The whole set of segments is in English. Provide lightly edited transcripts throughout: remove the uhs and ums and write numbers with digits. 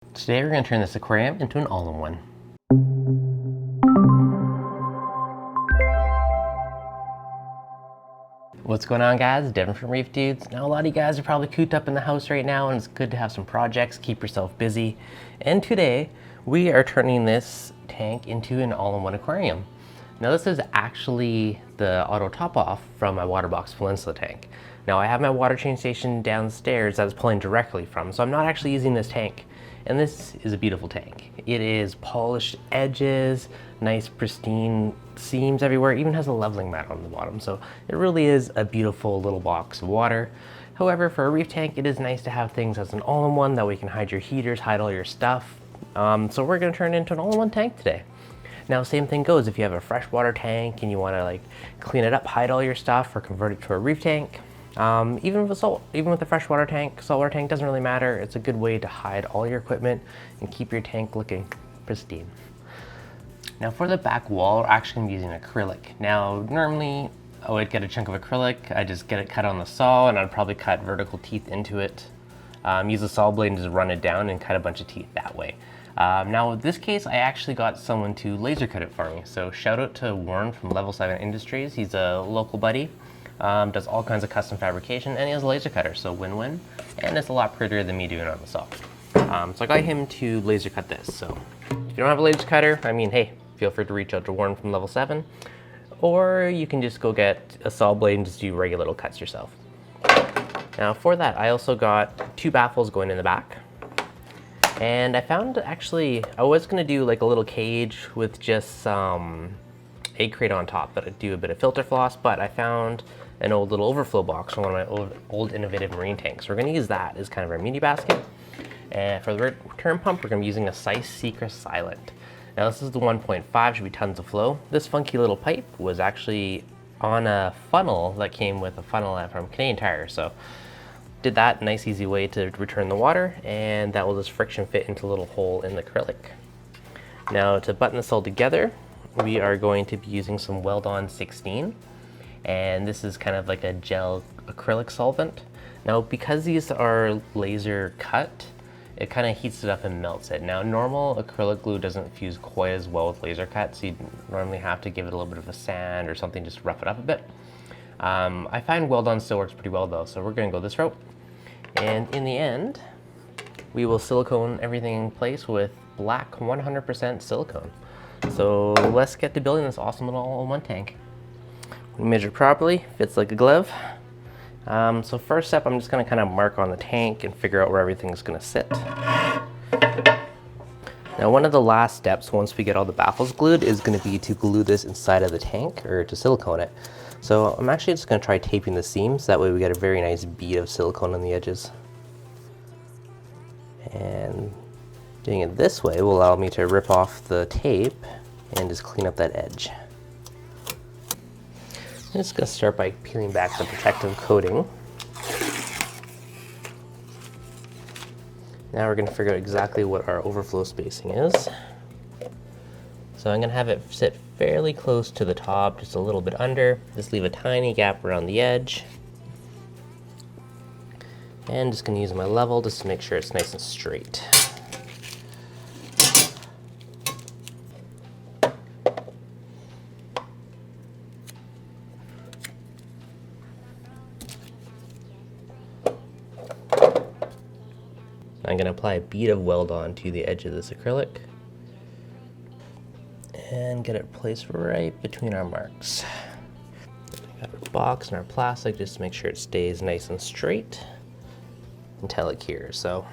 Today we're going to turn this aquarium into an all-in-one. What's going on, guys? Devin from ReefDudes. Now, a lot of you guys are probably cooped up in the house right now, and it's good to have some projects, keep yourself busy. And today we are turning this tank into an all-in-one aquarium. Now, this is actually the auto top-off from my water box peninsula tank. Now, I have my water change station downstairs that it's pulling directly from, so I'm not actually using this tank. And this is a beautiful tank. It is polished edges, nice pristine seams everywhere, it even has a leveling mat on the bottom. So it really is a beautiful little box of water. However, for a reef tank, it is nice to have things as an all-in-one, that way you can hide your heaters, hide all your stuff. So we're gonna turn it into an all-in-one tank today. Now, same thing goes if you have a freshwater tank and you wanna like clean it up, hide all your stuff, or convert it to a reef tank. Even with a freshwater tank, saltwater tank, doesn't really matter. It's a good way to hide all your equipment and keep your tank looking pristine. Now, for the back wall, we're actually gonna be using acrylic. Now, normally I would get a chunk of acrylic, I just get it cut on the saw, and I'd probably cut vertical teeth into it. Use a saw blade and just run it down and cut a bunch of teeth that way. Now, in this case, I actually got someone to laser cut it for me. So shout out to Warren from Level 7 Industries. He's a local buddy. Does all kinds of custom fabrication, and he has a laser cutter, so win-win. And it's a lot prettier than me doing it on the saw. So I got him to laser cut this. So if you don't have a laser cutter, I mean, hey, feel free to reach out to Warren from Level 7, or you can just go get a saw blade and just do regular little cuts yourself. Now for that, I also got 2 baffles going in the back. And I found, actually, I was gonna do like a little cage with just some egg crate on top that I'd do a bit of filter floss, but I found an old little overflow box from one of my old innovative marine tanks. We're gonna use that as kind of our mini basket. And for the return pump, we're gonna be using a Sice Secret Silent. Now this is the 1.5, should be tons of flow. This funky little pipe was actually on a funnel that came with a funnel from Canadian Tire. So did that, nice easy way to return the water, and that will just friction fit into a little hole in the acrylic. Now to button this all together, we are going to be using some Weld-On 16, and this is kind of like a gel acrylic solvent. Now, because these are laser cut, it kind of heats it up and melts it. Now, normal acrylic glue doesn't fuse quite as well with laser cut, so you normally have to give it a little bit of a sand or something just to rough it up a bit. I find Weld-On still works pretty well though, so we're gonna go this route. And in the end, we will silicone everything in place with black 100% silicone. So let's get to building this awesome little all-in-one tank. We measure properly, fits like a glove. So first step, I'm just gonna kind of mark on the tank and figure out where everything's gonna sit. Now, one of the last steps once we get all the baffles glued is gonna be to glue this inside of the tank, or to silicone it. So I'm actually just gonna try taping the seams, that way we get a very nice bead of silicone on the edges. And doing it this way will allow me to rip off the tape and just clean up that edge. I'm just gonna start by peeling back the protective coating. Now we're gonna figure out exactly what our overflow spacing is. So I'm gonna have it sit fairly close to the top, just a little bit under. Just leave a tiny gap around the edge. And just gonna use my level just to make sure it's nice and straight. I'm going to apply a bead of Weld-On to the edge of this acrylic and get it placed right between our marks. We got our box and our plastic just to make sure it stays nice and straight until it cures. So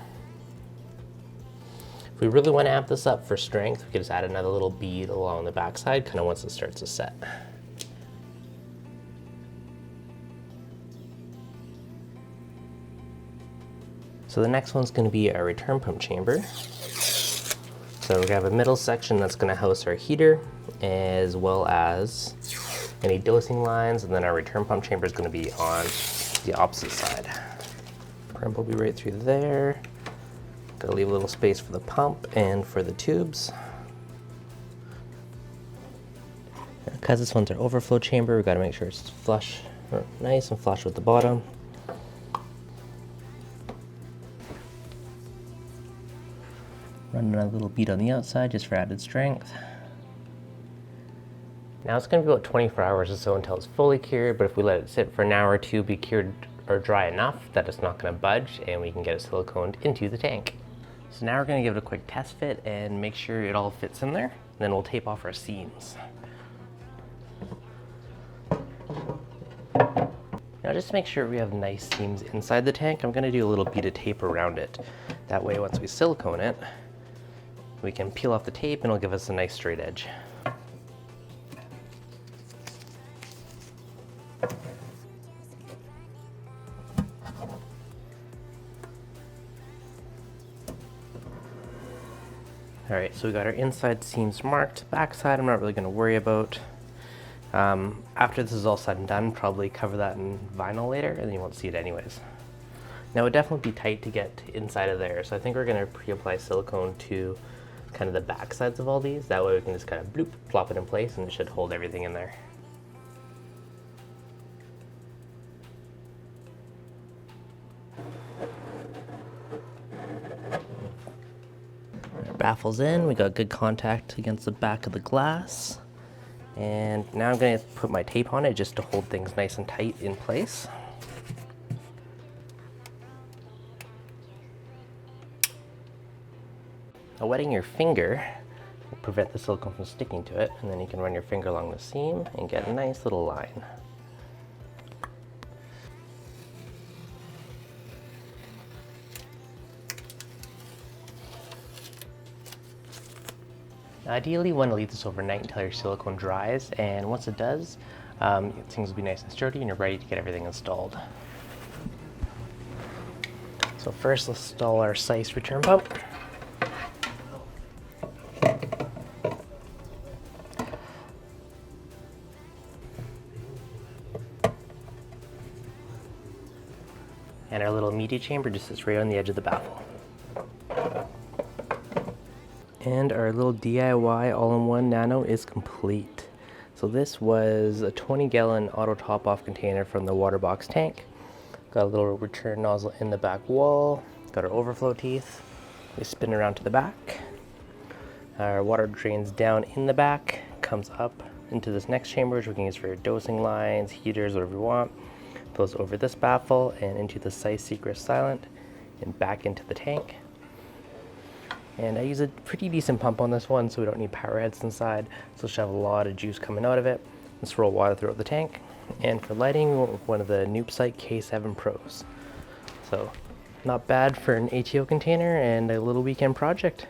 if we really want to amp this up for strength, we can just add another little bead along the backside, kind of once it starts to set. So the next one's going to be our return pump chamber. So we're going to have a middle section that's going to house our heater, as well as any dosing lines, and then our return pump chamber is going to be on the opposite side. Pump will be right through there. Got to leave a little space for the pump and for the tubes. Because this one's our overflow chamber, we've got to make sure it's flush, or nice and flush with the bottom. Run a little bead on the outside just for added strength. Now it's going to be about 24 hours or so until it's fully cured, but if we let it sit for an hour or two, be cured or dry enough that it's not going to budge, and we can get it siliconed into the tank. So now we're going to give it a quick test fit and make sure it all fits in there. Then we'll tape off our seams. Now just to make sure we have nice seams inside the tank, I'm going to do a little bead of tape around it. That way once we silicone it, we can peel off the tape and it'll give us a nice straight edge. Alright, so we got our inside seams marked. Backside I'm not really going to worry about. After this is all said and done, probably cover that in vinyl later and then you won't see it anyways. Now it would definitely be tight to get inside of there, so I think we're going to pre-apply silicone to kind of the back sides of all these. That way we can just kind of bloop, plop it in place and it should hold everything in there. Our baffle's in, we got good contact against the back of the glass. And now I'm going to put my tape on it just to hold things nice and tight in place. Now wetting your finger will prevent the silicone from sticking to it, and then you can run your finger along the seam and get a nice little line. Ideally, you want to leave this overnight until your silicone dries, and once it does, things will be nice and sturdy and you're ready to get everything installed. So first, let's install our size return pump. And our little media chamber just sits right on the edge of the baffle. And our little DIY all-in-one nano is complete. So this was a 20-gallon auto top-off container from the water box tank. Got a little return nozzle in the back wall. Got our overflow teeth. We spin around to the back. Our water drains down in the back, comes up into this next chamber, which we can use for your dosing lines, heaters, whatever you want. Goes over this baffle and into the Size Secret Silent and back into the tank. And I use a pretty decent pump on this one, so we don't need power heads inside. So it should have a lot of juice coming out of it. Let's roll water throughout the tank. And for lighting, one of the Noopsight K7 Pros. So not bad for an ATO container and a little weekend project.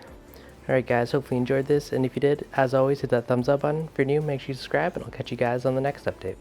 Alright guys, hopefully you enjoyed this, and if you did, as always, hit that thumbs up button. If you're new, make sure you subscribe, and I'll catch you guys on the next update.